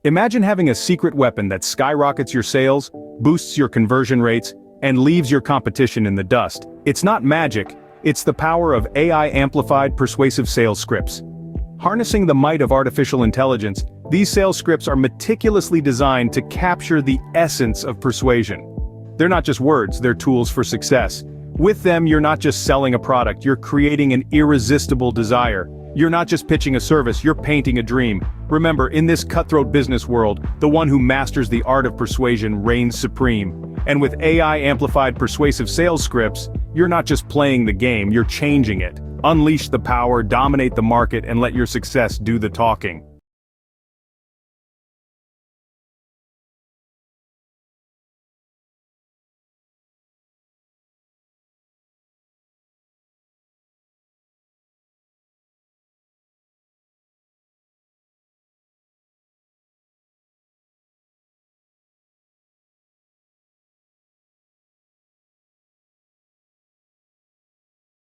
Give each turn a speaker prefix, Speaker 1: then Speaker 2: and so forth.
Speaker 1: Imagine having a secret weapon that skyrockets your sales, boosts your conversion rates, and leaves your competition in the dust. It's not magic, it's the power of AI-amplified persuasive sales scripts. Harnessing the might of artificial intelligence, these sales scripts are meticulously designed to capture the essence of persuasion. They're not just words, they're tools for success. With them, you're not just selling a product, you're creating an irresistible desire. You're not just pitching a service, you're painting a dream. Remember, in this cutthroat business world, the one who masters the art of persuasion reigns supreme. And with AI-amplified persuasive sales scripts, you're not just playing the game, you're changing it. Unleash the power, dominate the market, and let your success do the talking.